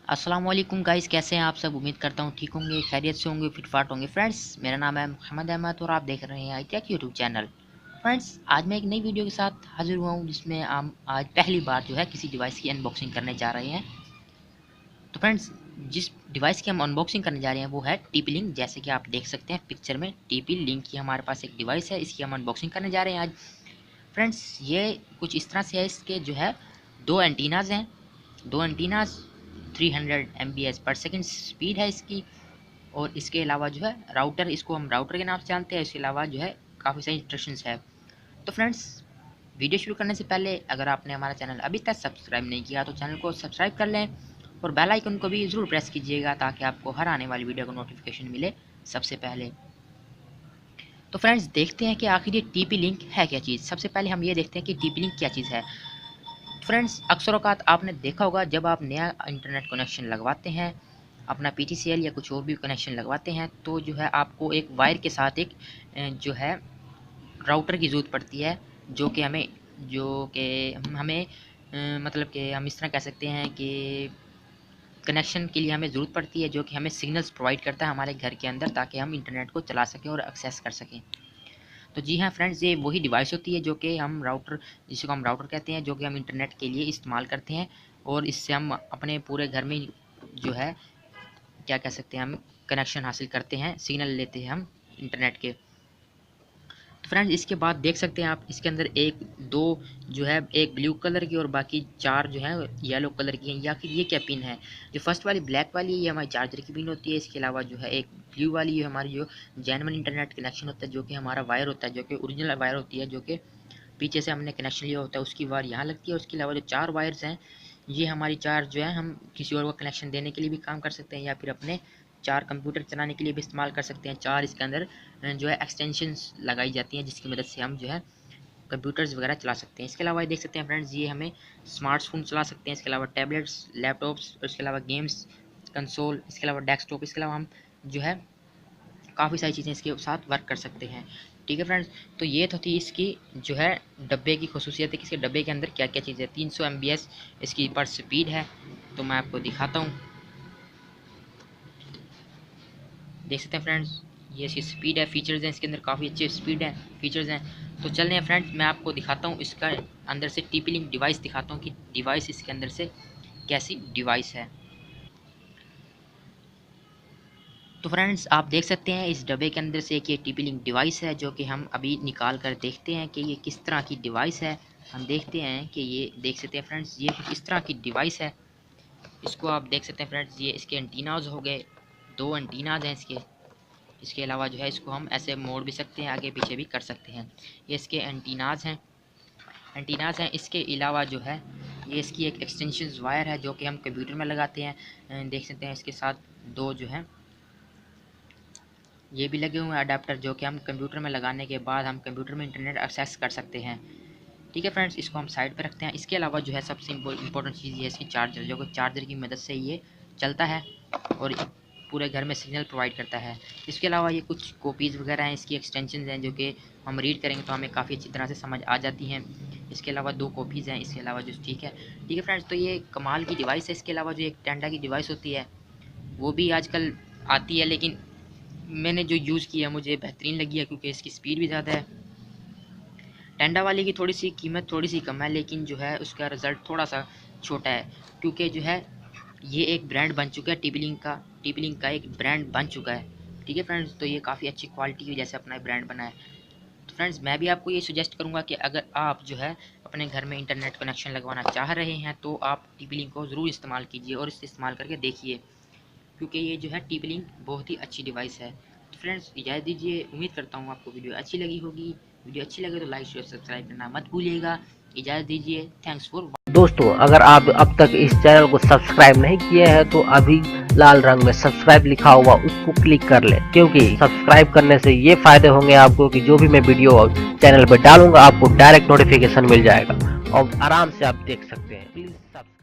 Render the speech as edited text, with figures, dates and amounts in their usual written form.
अस्सलाम वालेकुम गाइस, कैसे हैं आप सब। उम्मीद करता हूँ ठीक होंगे, खैरियत से होंगे, फिटफाट होंगे। फ्रेंड्स, मेरा नाम है मोहम्मद अहमद और आप देख रहे हैं iTech यूट्यूब चैनल। फ्रेंड्स, आज मैं एक नई वीडियो के साथ हाजिर हुआ हूँ जिसमें हम आज पहली बार जो है किसी डिवाइस की अनबॉक्सिंग करने जा रहे हैं। तो फ्रेंड्स, जिस डिवाइस की हम अनबॉक्सिंग करने जा रहे हैं वो है TP Link। जैसे कि आप देख सकते हैं पिक्चर में, TP Link की हमारे पास एक डिवाइस है, इसकी हम अनबॉक्सिंग करने जा रहे हैं आज। फ्रेंड्स, ये कुछ इस तरह से है। इसके जो है दो एंटीनाज हैं, 300 MBs/s स्पीड है इसकी। और इसके अलावा जो है राउटर, इसको हम राउटर के नाम से जानते हैं। इसके अलावा जो है काफ़ी सारी इंस्ट्रक्शंस है। तो फ्रेंड्स, वीडियो शुरू करने से पहले अगर आपने हमारा चैनल अभी तक सब्सक्राइब नहीं किया तो चैनल को सब्सक्राइब कर लें और बेल आइकन को भी ज़रूर प्रेस कीजिएगा ताकि आपको हर आने वाली वीडियो का नोटिफिकेशन मिले सबसे पहले। तो फ्रेंड्स, देखते हैं कि आखिर ये TP Link है क्या चीज़। सबसे पहले हम ये देखते हैं कि TP Link क्या चीज़ है। फ्रेंड्स, अक्सर औकात आपने देखा होगा जब आप नया इंटरनेट कनेक्शन लगवाते हैं, अपना PTCL या कुछ और भी कनेक्शन लगवाते हैं, तो जो है आपको एक वायर के साथ एक जो है राउटर की ज़रूरत पड़ती है, जो कि हमें मतलब कि हम इस तरह कह सकते हैं कि कनेक्शन के लिए हमें ज़रूरत पड़ती है, जो कि हमें सिग्नल्स प्रोवाइड करता है हमारे घर के अंदर, ताकि हम इंटरनेट को चला सकें और एक्सेस कर सकें। तो जी हाँ फ्रेंड्स, ये वही डिवाइस होती है जो कि हम राउटर, जिसको हम राउटर कहते हैं, जो कि हम इंटरनेट के लिए इस्तेमाल करते हैं। और इससे हम अपने पूरे घर में जो है क्या कह सकते हैं, हम कनेक्शन हासिल करते हैं, सिग्नल लेते हैं हम इंटरनेट के। तो फ्रेंड्स, इसके बाद देख सकते हैं आप इसके अंदर दो जो है, एक ब्लू कलर की और बाकी चार जो है येलो कलर की हैं। या फिर ये क्या पिन है, जो फर्स्ट वाली ब्लैक वाली है ये हमारी चार्जर की पिन होती है। इसके अलावा जो है एक ब्लू वाली ये हमारी जो जेन्युइन इंटरनेट कनेक्शन होता है, जो कि हमारा वायर होता है, जो कि ओरिजिनल वायर होती है, जो कि पीछे से हमने कनेक्शन लिया होता है, उसकी वायर यहाँ लगती है। उसके अलावा जो चार वायर्स हैं, ये हमारी चार जो है हम किसी और को कनेक्शन देने के लिए भी काम कर सकते हैं, या फिर अपने चार कंप्यूटर चलाने के लिए भी इस्तेमाल कर सकते हैं। चार इसके अंदर जो है एक्सटेंशंस लगाई जाती हैं, जिसकी मदद से हम जो है कंप्यूटर्स वगैरह चला सकते हैं। इसके अलावा देख सकते हैं फ्रेंड्स, ये हमें स्मार्टफोन चला सकते हैं। इसके अलावा टैबलेट्स, लैपटॉप्स, और इसके अलावा गेम्स कंसोल, इसके अलावा डेस्कटॉप, इसके अलावा हम जो है काफ़ी सारी चीज़ें इसके साथ वर्क कर सकते हैं। ठीक है फ्रेंड्स, तो ये तो थी इसकी जो है डब्बे की खसूसियत है कि इसके डब्बे के अंदर क्या क्या चीज़ है। 300 MBs इसकी पर स्पीड है। तो मैं आपको दिखाता हूँ, देख सकते हैं फ्रेंड्स, ये इसकी स्पीड है। फीचर्स हैं इसके अंदर, काफ़ी अच्छे स्पीड है, फीचर्स हैं। तो चल रहे हैं फ्रेंड्स, मैं आपको दिखाता हूँ इसका अंदर से TP Link डिवाइस दिखाता हूँ कि डिवाइस इसके अंदर से कैसी डिवाइस है। तो फ्रेंड्स, आप देख सकते हैं इस डब्बे के अंदर से एक ये TP Link डिवाइस है, जो कि हम अभी निकाल कर देखते हैं कि ये किस तरह की डिवाइस है। हम देखते हैं कि ये देख सकते हैं फ्रेंड्स, ये कुछ इस तरह की डिवाइस है। इसको आप देख सकते हैं फ्रेंड्स, ये इसके एंटीनाज हो गए, दो एंटीनाज हैं इसके। इसके अलावा जो है इसको हम ऐसे मोड़ भी सकते हैं, आगे पीछे भी कर सकते हैं। ये इसके एंटीनाज हैं। इसके अलावा जो है ये इसकी एक एक्सटेंशन वायर है, जो कि हम कंप्यूटर में लगाते हैं। देख सकते हैं इसके साथ दो जो है ये भी लगे हुए हैं अडेप्टर, जो कि हम कंप्यूटर में लगाने के बाद हम कंप्यूटर में इंटरनेट एक्सेस कर सकते हैं। ठीक है फ्रेंड्स, इसको हम साइड पर रखते हैं। इसके अलावा जो है सबसे इम्पोर्टेंट चीज़ ये है इसकी चार्जर, जो कि चार्जर की मदद से ये चलता है और पूरे घर में सिग्नल प्रोवाइड करता है। इसके अलावा ये कुछ कॉपीज़ वगैरह हैं, इसकी एक्सटेंशन हैं, जो कि हम रीड करेंगे तो हमें काफ़ी अच्छी तरह से समझ आ जाती हैं। इसके अलावा दो कॉपीज़ हैं। इसके अलावा जो ठीक है फ्रेंड्स, तो ये कमाल की डिवाइस है। इसके अलावा जो एक टेंडा की डिवाइस होती है वो भी आजकल आती है, लेकिन मैंने जो यूज़ किया मुझे बेहतरीन लगी है, क्योंकि इसकी स्पीड भी ज़्यादा है। टेंडा वाली की थोड़ी सी कीमत थोड़ी सी कम है, लेकिन जो है उसका रिज़ल्ट थोड़ा सा छोटा है, क्योंकि जो है ये एक ब्रांड बन चुका है। TP Link का एक ब्रांड बन चुका है। ठीक है फ्रेंड्स, तो ये काफ़ी अच्छी क्वालिटी की वजह से अपना ब्रांड बना है। तो फ्रेंड्स, मैं भी आपको ये सुजेस्ट करूँगा कि अगर आप जो है अपने घर में इंटरनेट कनेक्शन लगवाना चाह रहे हैं तो आप TP Link को ज़रूर इस्तेमाल कीजिए और इसे इस्तेमाल करके देखिए, क्योंकि ये जो है TP Link बहुत ही अच्छी डिवाइस है। तो फ्रेंड्स, इजाज़त दीजिए। उम्मीद करता हूँ आपको वीडियो अच्छी लगी होगी। वीडियो अच्छी लगे तो लाइक शेयर सब्सक्राइब करना मत भूलिएगा। इजाज़त दीजिए। Thanks for. दोस्तों, अगर आप अब तक इस चैनल को सब्सक्राइब नहीं किए हैं तो अभी लाल रंग में सब्सक्राइब लिखा हुआ उसको क्लिक कर लें, क्योंकि सब्सक्राइब करने से ये फायदे होंगे आपको कि जो भी मैं वीडियो चैनल पर डालूंगा आपको डायरेक्ट नोटिफिकेशन मिल जाएगा और आराम से आप देख सकते हैं। Please subscribe.